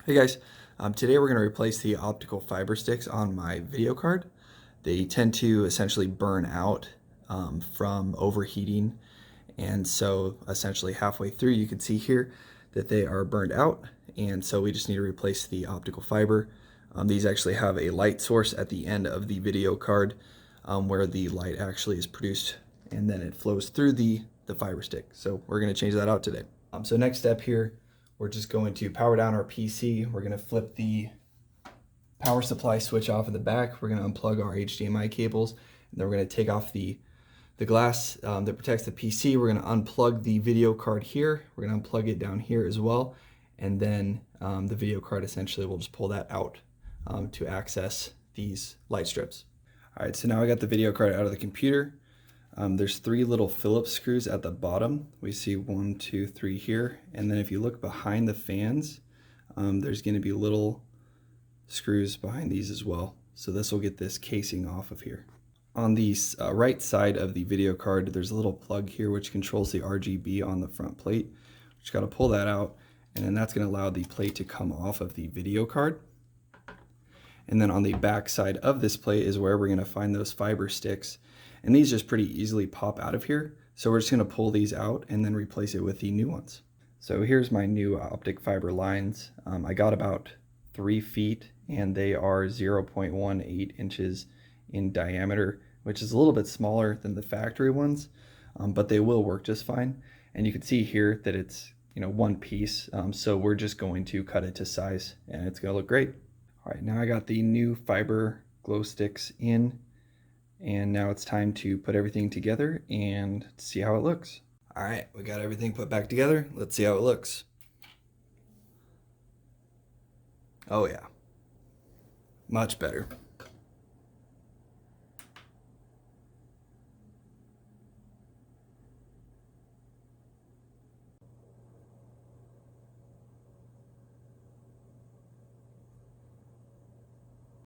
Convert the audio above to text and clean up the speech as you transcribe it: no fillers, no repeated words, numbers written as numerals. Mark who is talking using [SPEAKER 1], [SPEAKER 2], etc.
[SPEAKER 1] Hey guys, today we're going to replace the optical fiber sticks on my video card. They tend to essentially burn out from overheating, and so essentially halfway through you can see here that they are burned out, and so we just need to replace the optical fiber. These actually have a light source at the end of the video card where the light actually is produced, and then it flows through the fiber stick. So we're going to change that out today. So next step here, we're just going to power down our PC. We're going to flip the power supply switch off in the back. We're going to unplug our HDMI cables, and then we're going to take off the glass that protects the PC. We're going to unplug the video card here. We're going to unplug it down here as well, and then the video card essentially will just pull that out to access these light strips. All right, so now I got the video card out of the computer. There's 3 little Phillips screws at the bottom. We see 1, 2, 3 here. And then if you look behind the fans, there's going to be little screws behind these as well. So this will get this casing off of here. On the right side of the video card, there's a little plug here which controls the RGB on the front plate. Just got to pull that out, and then that's going to allow the plate to come off of the video card. And then on the back side of this plate is where we're going to find those fiber sticks. And these just pretty easily pop out of here. So we're just going to pull these out and then replace it with the new ones. So here's my new optic fiber lines. I got about 3 feet, and they are 0.18 inches in diameter, which is a little bit smaller than the factory ones, but they will work just fine. And you can see here that it's one piece. So we're just going to cut it to size, and it's going to look great. All right, now I got the new fiber glow sticks in. And now it's time to put everything together and see how it looks. All right, we got everything put back together. Let's see how it looks. Oh yeah, much better.